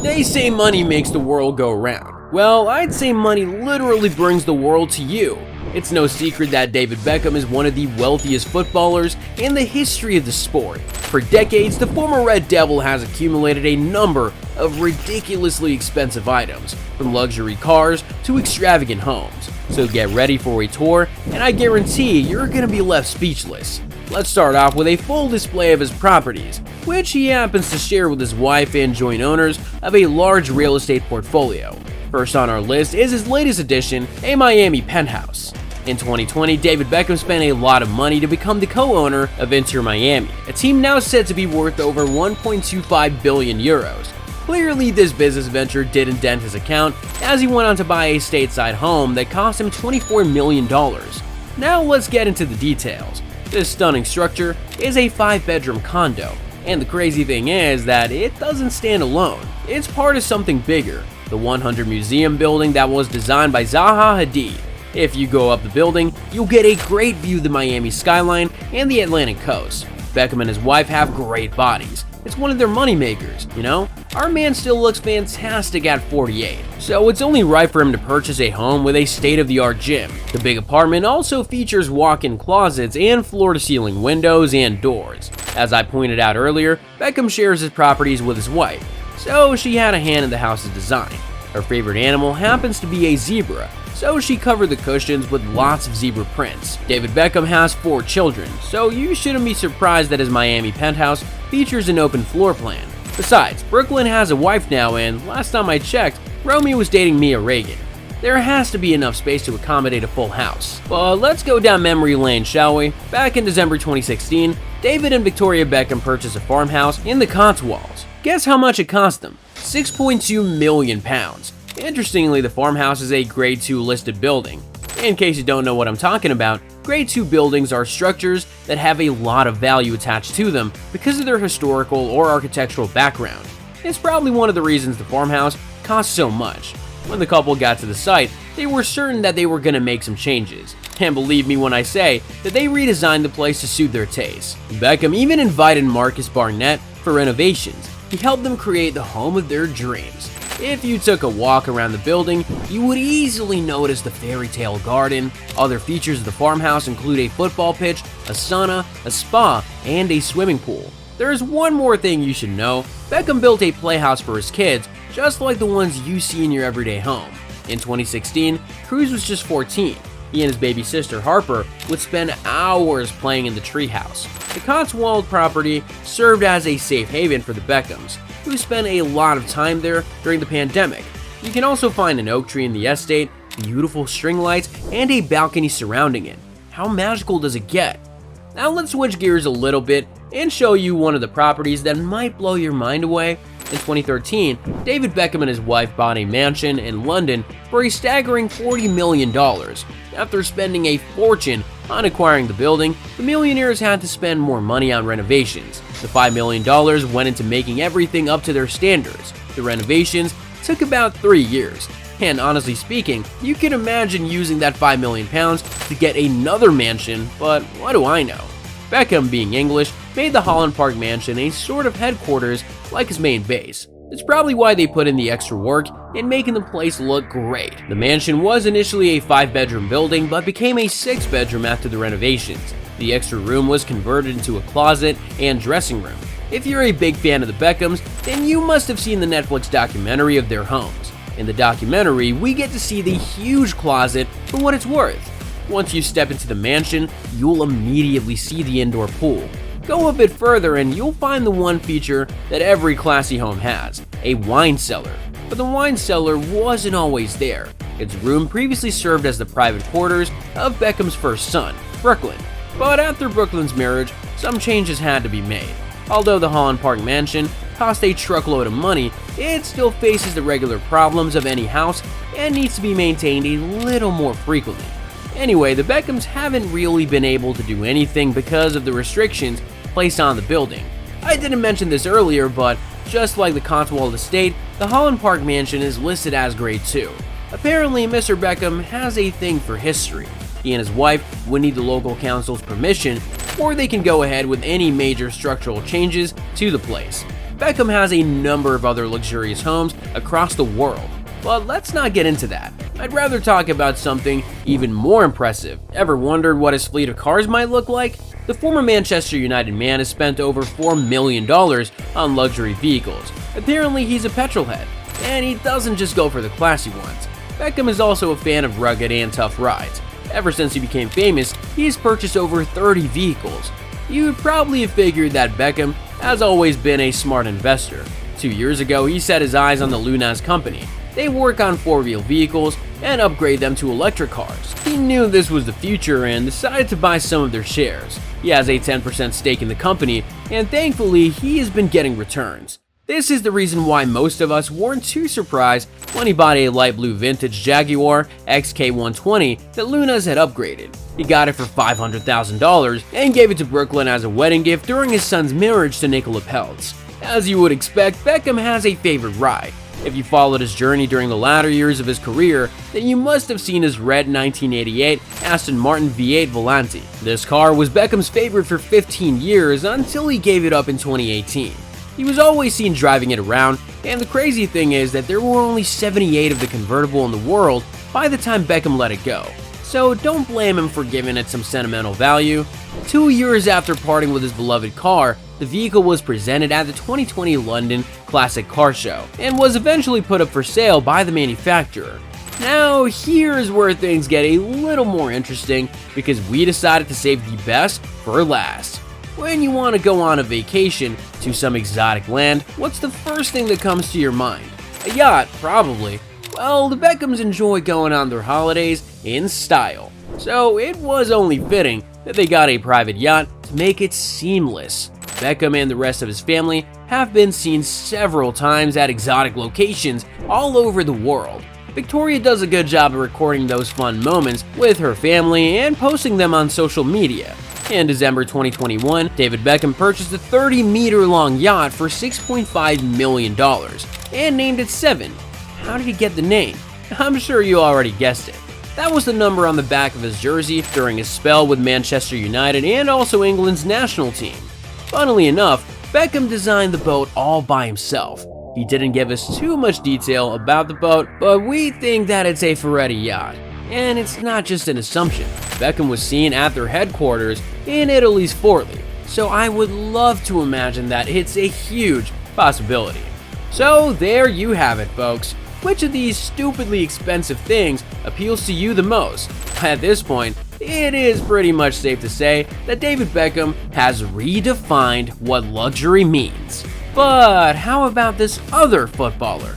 They say money makes the world go round. Well, I'd say money literally brings the world to you. It's no secret that David Beckham is one of the wealthiest footballers in the history of the sport. For decades, the former Red Devil has accumulated a number of ridiculously expensive items, from luxury cars to extravagant homes. So get ready for a tour, and I guarantee you're gonna be left speechless. Let's start off with a full display of his properties, which he happens to share with his wife and joint owners of a large real estate portfolio. First on our list is his latest addition, a Miami penthouse. In 2020, David Beckham spent a lot of money to become the co-owner of Inter Miami, a team now said to be worth over 1.25 billion euros. Clearly, this business venture didn't dent his account, as he went on to buy a stateside home that cost him $24 million. Now let's get into the details. This stunning structure is a 5-bedroom condo, and the crazy thing is that it doesn't stand alone. It's part of something bigger, the 100 Museum building that was designed by Zaha Hadid. If you go up the building, you'll get a great view of the Miami skyline and the Atlantic coast. Beckham and his wife have great bodies. It's one of their money makers, you know? Our man still looks fantastic at 48, so it's only right for him to purchase a home with a state-of-the-art gym. The big apartment also features walk-in closets and floor-to-ceiling windows and doors. As I pointed out earlier, Beckham shares his properties with his wife, so she had a hand in the house's design. Her favorite animal happens to be a zebra, so she covered the cushions with lots of zebra prints. David Beckham has 4 children, so you shouldn't be surprised that his Miami penthouse features an open floor plan. Besides, Brooklyn has a wife now, and last time I checked, Romeo was dating Mia Reagan. There has to be enough space to accommodate a full house. But let's go down memory lane, shall we? Back in December 2016, David and Victoria Beckham purchased a farmhouse in the Cotswolds. Guess how much it cost them? £6.2 million. Interestingly, the farmhouse is a Grade 2 listed building. In case you don't know what I'm talking about, Grade 2 buildings are structures that have a lot of value attached to them because of their historical or architectural background. It's probably one of the reasons the farmhouse cost so much. When the couple got to the site, they were certain that they were going to make some changes. And believe me when I say that they redesigned the place to suit their taste. Beckham even invited Marcus Barnett for renovations. He helped them create the home of their dreams. If you took a walk around the building, you would easily notice the fairy tale garden. Other features of the farmhouse include a football pitch, a sauna, a spa, and a swimming pool. There is one more thing you should know. Beckham built a playhouse for his kids, just like the ones you see in your everyday home. In 2016, Cruz was just 14. He and his baby sister Harper would spend hours playing in the treehouse. The Cotswold property served as a safe haven for the Beckhams, who spent a lot of time there during the pandemic. You can also find an oak tree in the estate, beautiful string lights, and a balcony surrounding it. How magical does it get? Now let's switch gears a little bit and show you one of the properties that might blow your mind away. In 2013, David Beckham and his wife bought a mansion in London for a staggering $40 million. After spending a fortune on acquiring the building, the millionaires had to spend more money on renovations. The $5 million went into making everything up to their standards. The renovations took about 3 years. And honestly speaking, you can imagine using that £5 million to get another mansion, but what do I know? Beckham, being English, made the Holland Park mansion a sort of headquarters like his main base. It's probably why they put in the extra work in making the place look great. The mansion was initially a 5-bedroom building, but became a 6-bedroom after the renovations. The extra room was converted into a closet and dressing room. If you're a big fan of the Beckhams, then you must have seen the Netflix documentary of their homes. In the documentary, we get to see the huge closet for what it's worth. Once you step into the mansion, you'll immediately see the indoor pool. Go a bit further and you'll find the one feature that every classy home has, a wine cellar. But the wine cellar wasn't always there. Its room previously served as the private quarters of Beckham's first son, Brooklyn. But after Brooklyn's marriage, some changes had to be made. Although the Holland Park mansion cost a truckload of money, it still faces the regular problems of any house and needs to be maintained a little more frequently. Anyway, the Beckhams haven't really been able to do anything because of the restrictions placed on the building. I didn't mention this earlier, but just like the Cotswold estate, the Holland Park mansion is listed as Grade 2. Apparently, Mr. Beckham has a thing for history. He and his wife would need the local council's permission before they can go ahead with any major structural changes to the place. Beckham has a number of other luxurious homes across the world. But let's not get into that. I'd rather talk about something even more impressive. Ever wondered what his fleet of cars might look like? The former Manchester United man has spent over $4 million on luxury vehicles. Apparently he's a petrolhead, and he doesn't just go for the classy ones. Beckham is also a fan of rugged and tough rides. Ever since he became famous, he has purchased over 30 vehicles. You'd probably have figured that Beckham has always been a smart investor. 2 years ago, he set his eyes on the Lunas company. They work on four-wheel vehicles and upgrade them to electric cars. He knew this was the future and decided to buy some of their shares. He has a 10% stake in the company, and thankfully, he has been getting returns. This is the reason why most of us weren't too surprised when he bought a light blue vintage Jaguar XK120 that Lunas had upgraded. He got it for $500,000 and gave it to Brooklyn as a wedding gift during his son's marriage to Nicola Peltz. As you would expect, Beckham has a favorite ride. If you followed his journey during the latter years of his career, then you must have seen his red 1988 Aston Martin V8 Volante. This car was Beckham's favorite for 15 years until he gave it up in 2018. He was always seen driving it around, and the crazy thing is that there were only 78 of the convertible in the world by the time Beckham let it go. So don't blame him for giving it some sentimental value. 2 years after parting with his beloved car, the vehicle was presented at the 2020 London Classic Car Show and was eventually put up for sale by the manufacturer. Now here's where things get a little more interesting because we decided to save the best for last. When you want to go on a vacation to some exotic land, what's the first thing that comes to your mind? A yacht, probably. Well, the Beckhams enjoy going on their holidays in style, so it was only fitting that they got a private yacht to make it seamless. Beckham and the rest of his family have been seen several times at exotic locations all over the world. Victoria does a good job of recording those fun moments with her family and posting them on social media. In December 2021, David Beckham purchased a 30-meter-long yacht for $6.5 million and named it 7. How did he get the name? I'm sure you already guessed it. That was the number on the back of his jersey during his spell with Manchester United and also England's national team. Funnily enough, Beckham designed the boat all by himself. He didn't give us too much detail about the boat, but we think that it's a Ferretti yacht. And it's not just an assumption. Beckham was seen at their headquarters in Italy's Forlì, so I would love to imagine that it's a huge possibility. So there you have it, folks. Which of these stupidly expensive things appeals to you the most? At this point, it is pretty much safe to say that David Beckham has redefined what luxury means. But how about this other footballer?